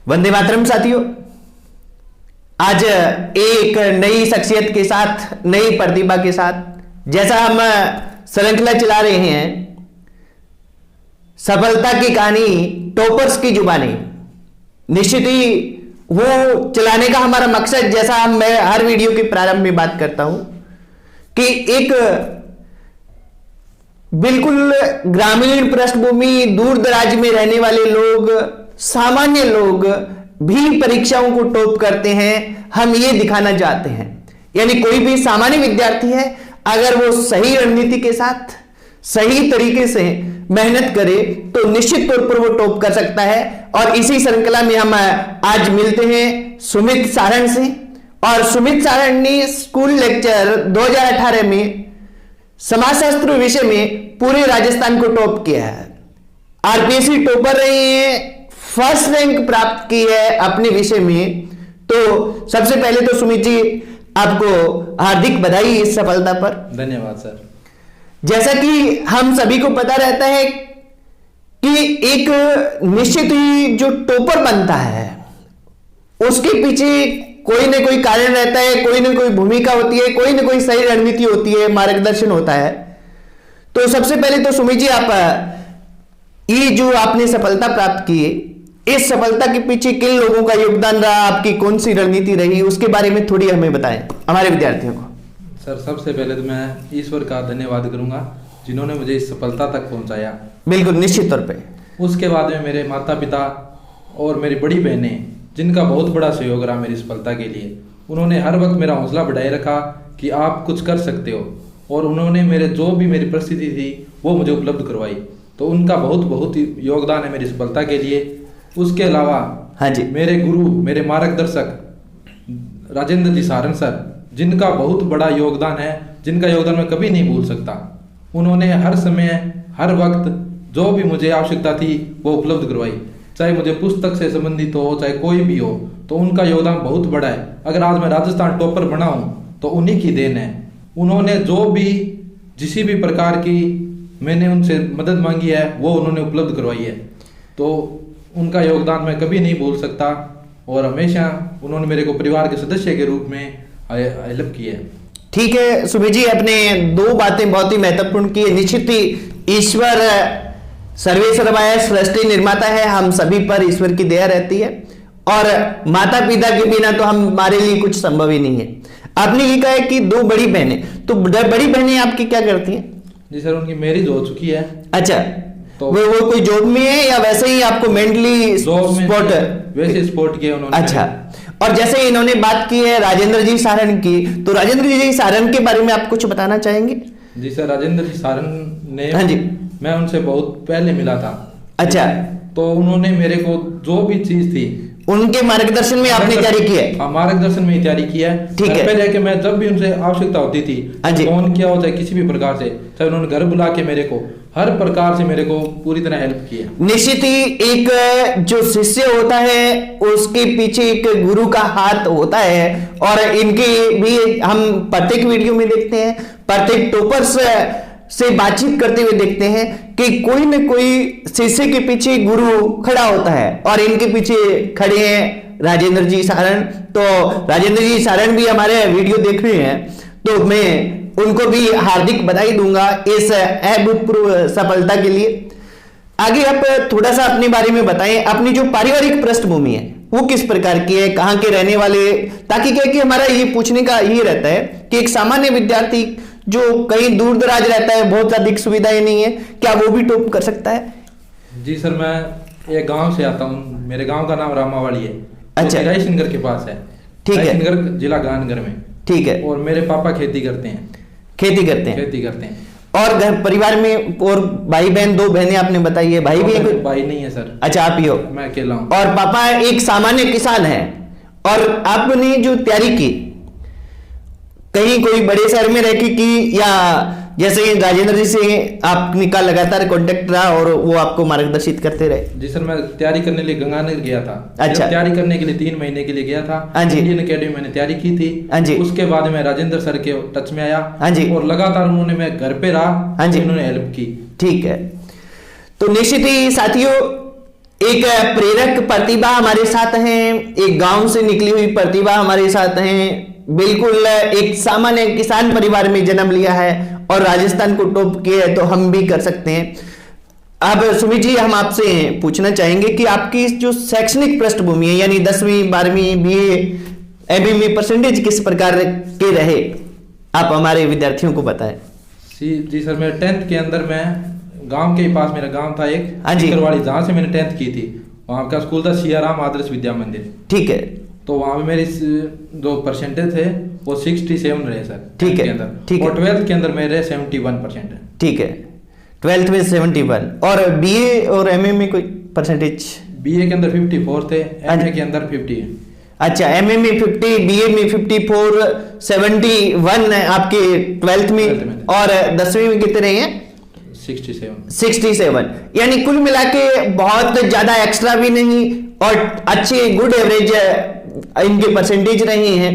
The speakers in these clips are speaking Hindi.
वंदे मातरम साथियों, आज एक नई शख्सियत के साथ, नई प्रतिभा के साथ, जैसा हम श्रृंखला चला रहे हैं, सफलता की कहानी टॉपर्स की जुबानी, निश्चित ही वो चलाने का हमारा मकसद, जैसा मैं हर वीडियो के प्रारंभ में बात करता हूं कि एक बिल्कुल ग्रामीण पृष्ठभूमि, दूर दराज में रहने वाले लोग, सामान्य लोग भी परीक्षाओं को टॉप करते हैं, हम ये दिखाना चाहते हैं। यानी कोई भी सामान्य विद्यार्थी है, अगर वो सही रणनीति के साथ सही तरीके से मेहनत करे तो निश्चित तौर पर वो टॉप कर सकता है। और इसी श्रृंखला में हम आज मिलते हैं सुमित सारण से, और सुमित सारण ने स्कूल लेक्चर 2018 में समाजशास्त्र विषय में पूरे राजस्थान को टॉप किया है। आरपीएससी टॉपर रही है, फर्स्ट रैंक प्राप्त की है अपने विषय में। तो सबसे पहले तो सुमित जी, आपको हार्दिक बधाई इस सफलता पर। धन्यवाद सर। जैसा कि हम सभी को पता रहता है कि एक निश्चित ही जो टॉपर बनता है उसके पीछे कोई ना कोई कारण रहता है, कोई ना कोई भूमिका होती है, कोई ना कोई सही रणनीति होती है, मार्गदर्शन होता है। तो सबसे पहले तो सुमित जी, आप ये जो आपने सफलता प्राप्त की, इस सफलता के पीछे किन लोगों का योगदान रहा, आपकी कौन सी रणनीति रही, उसके बारे में थोड़ी हमें बताएं हमारे विद्यार्थियों को। सर, सबसे पहले तो मैं ईश्वर का धन्यवाद करूंगा जिन्होंने मुझे इस सफलता तक पहुंचाया। बिल्कुल, निश्चित तौर पे। उसके बाद में मेरे माता पिता और मेरी बड़ी बहनें, जिनका बहुत बड़ा सहयोग रहा मेरी सफलता के लिए। उन्होंने हर वक्त मेरा हौसला बढ़ाए रखा कि आप कुछ कर सकते हो, और उन्होंने मेरे जो भी मेरी परिस्थिति थी वो मुझे उपलब्ध करवाई। तो उनका बहुत बहुत योगदान है मेरी सफलता के लिए। उसके अलावा हाँ जी, मेरे गुरु, मेरे मार्गदर्शक राजेंद्र जी सारण सर, जिनका बहुत बड़ा योगदान है, जिनका योगदान मैं कभी नहीं भूल सकता। उन्होंने हर समय, हर वक्त जो भी मुझे आवश्यकता थी वो उपलब्ध करवाई, चाहे मुझे पुस्तक से संबंधित हो, चाहे कोई भी हो। तो उनका योगदान बहुत बड़ा है। अगर आज मैं राजस्थान टॉपर बना हूँ तो उन्हीं की देन है। उन्होंने जो भी, जिसी भी प्रकार की मैंने उनसे मदद मांगी है वो उन्होंने उपलब्ध करवाई है। तो उनका योगदान मैं कभी नहीं भूल सकता, और हमेशा उन्होंने मेरे को परिवार के सदस्य के रूप में हेल्प की है। ठीक है सुमित जी, अपने दो बातें बहुत ही महत्वपूर्ण की है। निश्चित ही ईश्वर सर्वेश्वरमय सृष्टि निर्माता है, हम सभी पर ईश्वर की दया रहती है, और माता पिता के बिना तो हमारे लिए कुछ संभव ही नहीं है। आपने ये कहा है कि दो बड़ी बहनें, तो बड़ी बहनें आपकी क्या करती हैं? जी सर, उनकी मैरिज हो चुकी है। अच्छा, तो वो कोई जॉब में है या वैसे ही आपको मेंटली सपोर्ट? वैसे सपोर्ट किया उन्होंने। अच्छा, और जैसे इन्होंने बात की है राजेंद्र जी सारण की, तो राजेंद्र जी सारण के बारे में आप कुछ बताना चाहेंगे? जी सर, राजेंद्र जी सारण ने, हाँ जी, मैं उनसे बहुत पहले मिला था। अच्छा, तो उन्होंने मेरे को जो भी चीज थी, उनके मार्गदर्शन में आपने तैयारी की है? हाँ, मार्गदर्शन में ही तैयारी किया है। ठीक है। पहले कि मैं जब भी उनसे आवश्यकता होती थी, फोन किया हो, चाहे किसी भी प्रकार से, चाहे उन्होंने घर बुला के मेरे को हर प्रकार से मेरे को पूरी तरह हेल्प किया। निश्चित ही एक जो शिष्य होता है उसके पीछे एक गुरु का हाथ होता है, और इनके भी हम प्रत्येक वीडियो में देखते हैं, प्रत्येक टॉपर्स से बातचीत करते हुए देखते हैं कि कोई न कोई शिष्य के पीछे गुरु खड़ा होता है, और इनके पीछे खड़े हैं राजेंद्र जी सारण। तो राजेंद्र जी सारण भी हमारे वीडियो देख रहे हैं, तो मैं उनको भी हार्दिक बधाई दूंगा इस अभूतपूर्व सफलता के लिए। आगे आप थोड़ा सा अपने बारे में बताएं, अपनी जो पारिवारिक पृष्ठभूमि है वो किस प्रकार की है, कहां के रहने वाले, ताकि क्या कि हमारा ये पूछने का ये रहता है कि एक सामान्य विद्यार्थी जो कहीं दूर दराज रहता है, बहुत अधिक सुविधाएं नहीं है, क्या वो भी टॉप कर सकता है? जी सर, मैं एक गांव से आता हूँ। मेरे गांव का नाम रामावाड़ी है। अच्छा, रायसिंगर के पास है। ठीक है, जिला गानगर में। ठीक है। और मेरे पापा खेती करते हैं। खेती करते हैं। और घर परिवार में और भाई बहन, दो बहनें आपने बताई है, भाई भी है? भाई नहीं है सर। अच्छा, आप ही हो? मैं अकेला हूँ। और पापा एक सामान्य किसान है। और आपने जो तैयारी की, कहीं कोई बड़े शहर में रह के की, या जैसे राजेंद्र जी से आपने का लगातार कांटेक्ट रहा और वो आपको मार्गदर्शित करते रहे? जी सर, मैं तैयारी करने के लिए गंगानगर गया था। अच्छा, तैयारी करने के लिए 3 महीने के लिए गया था। इंडियन अकेडमी मैंने तैयारी की थी। हाँ जी। उसके बाद मैं राजेंद्र सर के टच में आया। हाँ जी। और लगातार उन्होंने, मैं घर पे रहा। हाँ जी, उन्होंने हेल्प की। ठीक है। तो निश्चित ही साथियों, एक प्रेरक प्रतिभा हमारे साथ हैं, एक गांव से निकली हुई प्रतिभा हमारे साथ हैं, बिल्कुल एक सामान्य किसान परिवार में जन्म लिया है और राजस्थान को टॉप किया है, तो हम भी कर सकते हैं। अब सुमित जी, हम आपसे पूछना चाहेंगे कि आपकी जो शैक्षणिक पृष्ठभूमि है, यानी 10वीं 12वीं बीए एमए परसेंटेज किस प्रकार के रहे, आप हमारे विद्यार्थियों को बताएं। जी सर, मैं 10th के अंदर मैं गांव के ही पास मेरा गांव था एक, हाँ जी, करवाड़ी, जहाँ से मैंने 10th की थी, वहाँ का स्कूल था सियाराम आदर्श विद्या मंदिर। ठीक है। तो वहाँ पे मेरी जो परसेंटेज थे वो 67 रहे सर। ठीक है, ठीक है। और 12th के अंदर मेरे 71% है। ठीक है, 12th में 71। और बीए और एमए में कोई परसेंटेज? बीए के अंदर 54 थे, एमए के अंदर 50 है। अच्छा, एमए में 50, बीए में 54, 71 है आपके 12th में, और 10वीं में कितने रहे हैं? 67। यानी कुल मिला के बहुत ज्यादा एक्स्ट्रा भी नहीं और अच्छे गुड एवरेज इनके परसेंटेज रहे हैं।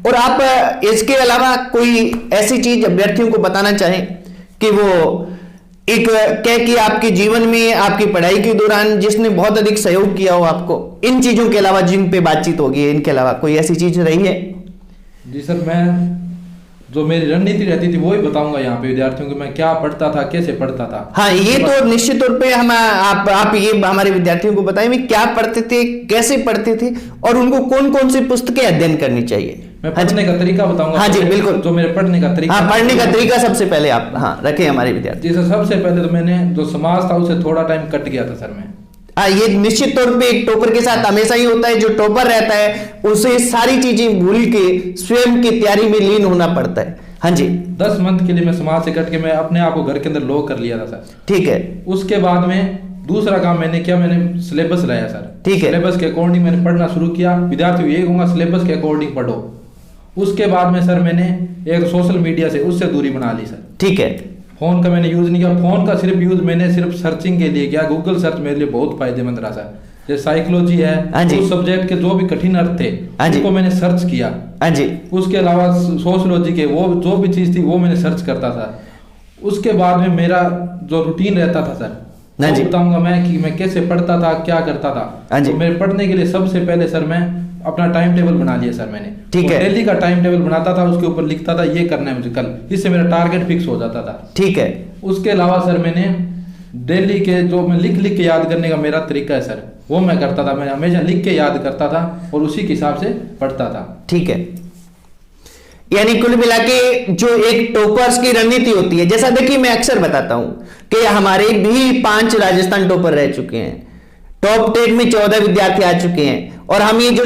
और आप इसके अलावा कोई ऐसी चीज अभ्यर्थियों को बताना चाहें कि वो एक क्या कि आपके जीवन में आपकी पढ़ाई के दौरान जिसने बहुत अधिक सहयोग किया हो आपको, इन चीजों के अलावा जिन पे बातचीत होगी, इनके अलावा कोई ऐसी चीज रही है? जी सर, मैं जो मेरी रणनीति रहती थी वो ही बताऊंगा यहाँ पे विद्यार्थियों को, मैं क्या पढ़ता था, कैसे पढ़ता था। हाँ, ये तो निश्चित तौर पे हम आप ये हमारे विद्यार्थियों को बताएं भी क्या पढ़ते थे, कैसे पढ़ते थे, और उनको कौन कौन सी पुस्तकें अध्ययन करनी चाहिए। मैं पढ़ने का तरीका बताऊंगा। हाँ जी, बिल्कुल, जो मेरे पढ़ने का तरीका। हाँ, पढ़ने का तरीका सबसे पहले आप रखें हमारे विद्यार्थी। जी सर, सबसे पहले तो मैंने जो समाज था उसे थोड़ा टाइम कट गया था सर मैं। ये निश्चित तौर पे एक टॉपर के साथ हमेशा ही होता है। जो टॉपर रहता है उसे सारी चीजें भूल के स्वयं की तैयारी में लीन होना पड़ता है। हाँ जी, 10 मंथ के लिए मैं समाज से कट के मैं अपने आप को घर के अंदर लॉक कर लिया था सर। ठीक है। उसके बाद में दूसरा काम मैंने किया, मैंने सिलेबस लाया सर। ठीक है। सिलेबस के अकॉर्डिंग मैंने पढ़ना शुरू किया। विद्यार्थियों ये कहूंगा, सिलेबस के अकॉर्डिंग पढ़ो। उसके बाद में सर मैंने एक सोशल मीडिया से उससे दूरी बना ली सर। ठीक है। फोन का मैंने यूज नहीं किया। फोन का सिर्फ यूज मैंने सिर्फ सर्चिंग के लिए किया। गूगल सर्च मेरे लिए बहुत फायदेमंद रहा सर। जैसे साइकोलॉजी है, उस सब्जेक्ट के जो भी कठिन अर्थ थे उनको मैंने सर्च किया। उसके अलावा सोशियोलॉजी के वो जो भी चीज थी वो मैंने सर्च करता था। उसके बाद में मेरा जो रूटीन रहता था सर, वो बताऊंगा मैं कि मैं कैसे पढ़ता था, क्या करता था। तो मेरे पढ़ने के लिए सबसे पहले सर मैं अपना टाइम टेबल बना लिया सर मैंने। ठीक है। डेली का टाइम टेबल बनाता था, उसके ऊपर लिखता था ये करना है मुझे कल, इससे मेरा टारगेट फिक्स हो जाता था। ठीक है। उसके अलावा सर मैंने डेली के जो मैं लिख के याद करने का मेरा तरीका है सर, वो मैं करता था। मैं हमेशा लिख के याद करता था और उसी के हिसाब से पढ़ता था। ठीक है। यानी कुल मिला के जो एक टॉपर्स की रणनीति होती है, जैसा देखिए मैं अक्सर बताता हूं कि हमारे भी 5 राजस्थान टॉपर रह चुके हैं, टॉप 10 में 14 विद्यार्थी आ चुके हैं, और हम ये जो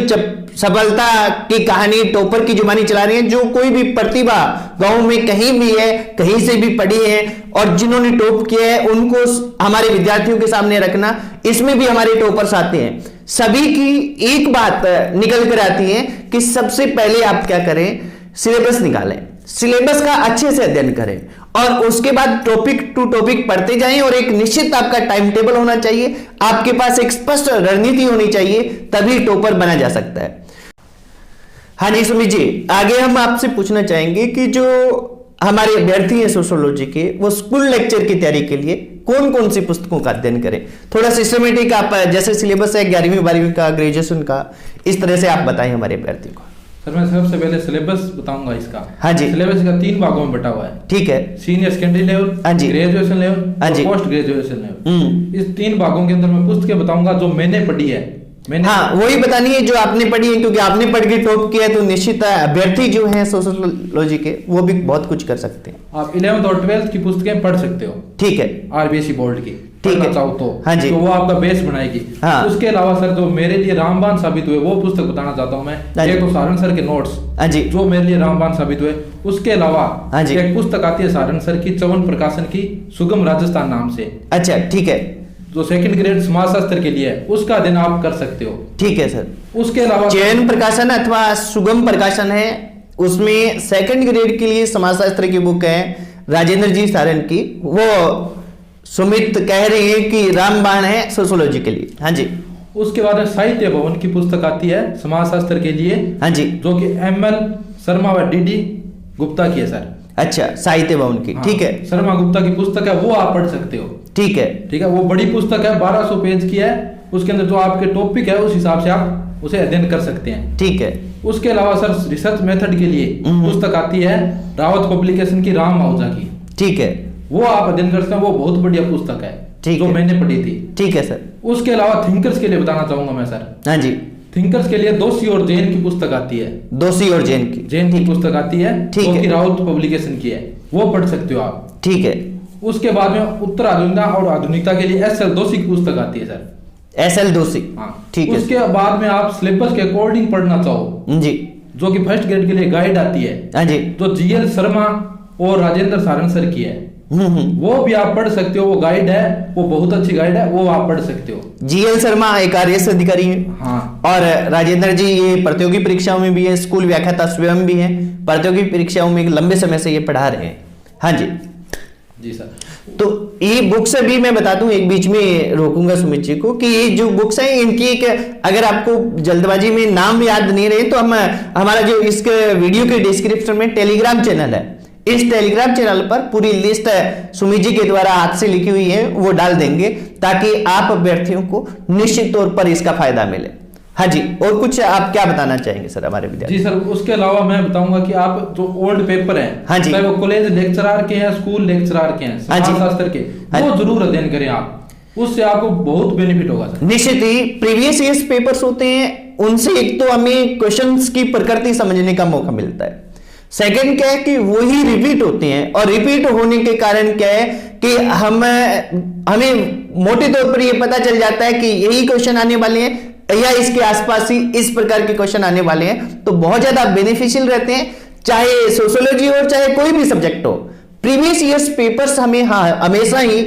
सफलता की कहानी टॉपर की जुबानी चला रहे हैं। जो कोई भी प्रतिभा गांव में कहीं भी है, कहीं से भी पढ़ी है और जिन्होंने टॉप किया है, उनको हमारे विद्यार्थियों के सामने रखना, इसमें भी हमारे टॉपर्स आते हैं। सभी की एक बात निकल कर आती है कि सबसे पहले आप क्या करें, सिलेबस निकालें, सिलेबस का अच्छे से अध्ययन करें और उसके बाद टॉपिक टू टॉपिक पढ़ते जाएं, और एक निश्चित आपका टाइम टेबल होना चाहिए, आपके पास एक स्पष्ट रणनीति होनी चाहिए, तभी टॉपर बना जा सकता है। हाँ जी सुमित जी, आगे हम आपसे पूछना चाहेंगे कि जो हमारे अभ्यर्थी हैं सोशियोलॉजी के, वो स्कूल लेक्चर की तैयारी के लिए कौन कौन सी पुस्तकों का अध्ययन करें। थोड़ा सिस्टमेटिक आप जैसे सिलेबस है 11वीं 12वीं का, ग्रेजुएशन का, इस तरह से आप बताएं हमारे अभ्यर्थी को। सर मैं सबसे पहले सिलेबस बताऊंगा इसका। हाँ जी। सिलेबस का 3 भागों में बटा हुआ है। ठीक है। सीनियर सेकेंडरी लेवल, हाँ जी, ग्रेजुएशन लेवल, हाँ जी, पोस्ट ग्रेजुएशन लेवल। इस 3 भागों के अंदर मैं पुस्तकें बताऊंगा जो मैंने पढ़ी है। हाँ, वही बतानी है जो आपने पढ़ी है, क्योंकि आपने पढ़ के टॉप किया है, तो निश्चित अभ्यर्थी जो हैं सोशियोलॉजी के वो भी बहुत कुछ कर सकते हैं। आप 11th और 12th की पुस्तकें पढ़ सकते हो। ठीक है। आरबीएसई बोर्ड की, ठीक है, चाहो तो। हाँ जी। तो वो आपका बेस बनाएगी। हाँ। उसके अलावा सर जो मेरे लिए रामबाण साबित हुए वो पुस्तक बताना चाहता हूँ मैं। एक तो सारण सर के नोट्स, हाँ जी, जो मेरे लिए रामबाण साबित हुए। उसके अलावा हाँ जी, एक पुस्तक आती है सारण सर की, चवन प्रकाशन की, सुगम राजस्थान नाम से। अच्छा, ठीक है। जो 2nd ग्रेड समाजशास्त्र के लिए है, उसका अध्ययन आप कर सकते हो। ठीक है सर। उसके अलावा चयन प्रकाशन अथवा सुगम प्रकाशन है, उसमें 2nd ग्रेड के लिए समाजशास्त्र की बुक है राजेंद्र जी सारण की, वो सुमित कह रहे हैं कि रामबाण है सोशियोलॉजी के लिए। हाँ जी। उसके बाद साहित्य भवन की पुस्तक आती है समाजशास्त्र के लिए, हाँ जी, जो कि ML शर्मा व DD गुप्ता की है सर। अच्छा, साहित्य भवन की। हाँ, ठीक है। शर्मा गुप्ता की पुस्तक है, वो आप पढ़ सकते हो। ठीक है। ठीक है। वो बड़ी पुस्तक है, 1200 पेज की है। उसके अंदर जो आपके टॉपिक है उस हिसाब से आप उसे अध्ययन कर सकते हैं। ठीक है। उसके अलावा सर रिसर्च मेथड के लिए पुस्तक आती है रावत पब्लिकेशन की, राम आहूजा की। ठीक है। वो आप अध्ययन कर सकते हैं, वो बहुत बढ़िया पुस्तक है जो मैंने पढ़ी थी। ठीक है सर। उसके अलावा थिंकर्स के लिए बताना चाहूंगा मैं सर। हाँ जी। थिंकर्स के लिए दोषी और जैन की पुस्तक आती है। दोषी और जैन की पुस्तक आती है, ठीक है, रावत पब्लिकेशन की है, वो पढ़ सकते हो आप। ठीक है। उसके बाद में उत्तर आधुनिकता और आधुनिकता के लिए एस एल दोषी की पुस्तक आती है सर। SL दोषी। हाँ ठीक है। उसके बाद में आप सिलेबस के अकॉर्डिंग पढ़ना चाहो जी, जो कि फर्स्ट ग्रेड के लिए गाइड आती है। हाँ जी। जो GL शर्मा और राजेंद्र सारंग सर की है, वो भी आप पढ़ सकते हो। वो गाइड है, वो बहुत अच्छी गाइड है, वो आप पढ़ सकते हो। GL शर्मा एक IAS अधिकारी है। हाँ। और राजेंद्र जी ये प्रतियोगी परीक्षाओं में भी है, स्कूल व्याख्याता स्वयं भी है, प्रतियोगी परीक्षाओं में लंबे समय से ये पढ़ा रहे हैं। हाँ जी। जी सर। तो ये बुक्स भी मैं बता दूं, एक बीच में रोकूंगा सुमित जी को, कि ये जो बुक्स हैं इनकी एक, अगर आपको जल्दबाजी में नाम याद नहीं रहे तो हम हमारा जो इस वीडियो के डिस्क्रिप्शन में टेलीग्राम चैनल है, इस टेलीग्राम चैनल पर पूरी लिस्ट सुमित जी के द्वारा हाथ से लिखी हुई है, वो डाल देंगे ताकि आप अभ्यर्थियों को निश्चित तौर पर इसका फायदा मिले। हाँ जी, और कुछ आप क्या बताना चाहेंगे सर हमारे विद्यार्थी? जी सर, उसके अलावा मैं बताऊंगा कि आप जो ओल्ड पेपर है, हाँ जी, चाहे वो कॉलेज लेक्चरर के हैं, स्कूल लेक्चरर के हैं, समाज शास्त्र के, वो जरूर अध्ययन करें आप, उससे आपको बहुत बेनिफिट होगा सर। निश्चित ही प्रीवियस ईयर्स पेपर्स होते हैं, उनसे एक तो हमें क्वेश्चंस की प्रकृति समझने का मौका मिलता है, सेकंड क्या है कि वही रिपीट होते हैं, और रिपीट होने के कारण क्या है कि हमें मोटे तौर पर यह पता चल जाता है कि यही क्वेश्चन आने वाले हैं या इसके आसपास ही इस प्रकार के क्वेश्चन आने वाले हैं, तो बहुत ज्यादा बेनिफिशियल रहते हैं, चाहे सोशियोलॉजी हो चाहे कोई भी सब्जेक्ट हो। प्रीवियस ईयर्स पेपर्स हमें हमेशा ही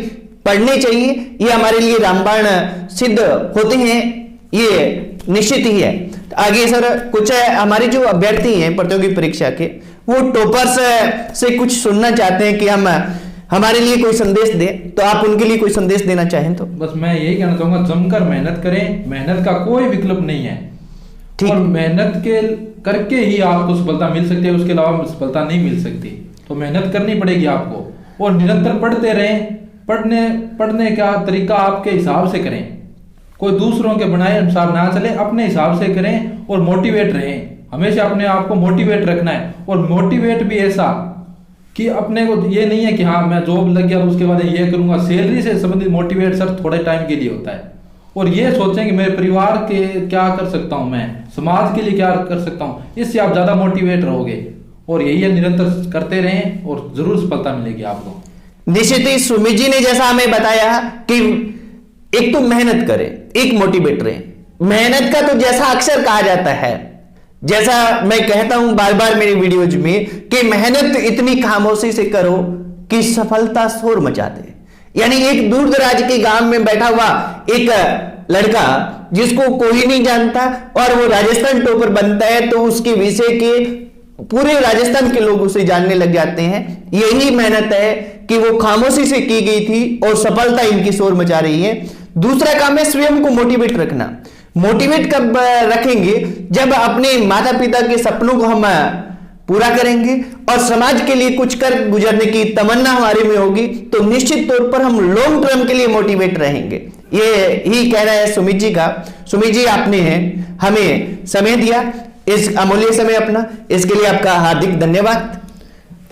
पढ़ने चाहिए, ये हमारे लिए रामबाण सिद्ध होते हैं, ये निश्चित ही है। आगे सर कुछ हमारे जो अभ्यर्थी हैं प्रतियोगी परीक्षा के, वो टॉपर्स से कुछ सुनना चाहते हैं कि हमारे लिए कोई संदेश दे, तो आप उनके लिए कोई संदेश देना चाहें तो? बस मैं यही कहना चाहूंगा, जमकर मेहनत करें, मेहनत का कोई विकल्प नहीं है। ठीक। और मेहनत के करके ही आपको सफलता मिल सकती है, उसके अलावा सफलता नहीं मिल सकती। तो मेहनत करनी पड़ेगी आपको, और निरंतर पढ़ते रहें। पढ़ने का तरीका आपके हिसाब से करें, कोई दूसरों के बनाए अनुसार ना चले, अपने हिसाब से करें और मोटिवेट रहें। हमेशा अपने आप को मोटिवेट रखना है, और मोटिवेट भी ऐसा कि अपने को ये नहीं है कि हाँ मैं जॉब लग गया तो उसके बाद ये करूंगा। सैलरी से संबंधित मोटिवेट सर थोड़े टाइम के लिए होता है, और ये सोचें कि मेरे परिवार के क्या कर सकता हूं, मैं समाज के लिए क्या कर सकता हूं, इससे आप ज्यादा मोटिवेट रहोगे। और यही है, निरंतर करते रहें और जरूर सफलता मिलेगी आपको। निश्चित ही सुमित जी ने जैसा हमें बताया कि एक तो मेहनत करें, एक मोटिवेट रहे। मेहनत का तो जैसा अक्सर कहा जाता है, जैसा मैं कहता हूं बार बार मेरी वीडियोज में, कि मेहनत इतनी खामोशी से करो कि सफलता शोर मचा दे। यानी एक दूर दराज के गांव में बैठा हुआ एक लड़का जिसको कोई नहीं जानता और वो राजस्थान टॉपर बनता है, तो उसके विषय के पूरे राजस्थान के लोग उसे जानने लग जाते हैं। यही मेहनत है कि वो खामोशी से की गई थी और सफलता इनकी शोर मचा रही है। दूसरा काम है स्वयं को मोटिवेट रखना। मोटिवेट कब रखेंगे? जब अपने माता पिता के सपनों को हम पूरा करेंगे और समाज के लिए कुछ कर गुजरने की तमन्ना हमारे में होगी, तो निश्चित तौर पर हम लॉन्ग टर्म के लिए मोटिवेट रहेंगे। ये ही कहना है सुमित जी का। सुमित जी, आपने हमें समय दिया, इस अमूल्य समय अपना, इसके लिए आपका हार्दिक धन्यवाद।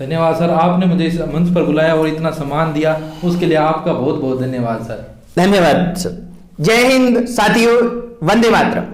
धन्यवाद सर, आपने मुझे इस मंच पर बुलाया और इतना सम्मान दिया, उसके लिए आपका बहुत बहुत धन्यवाद सर। धन्यवाद सर। जय हिंद साथियों, वंदे मातरम।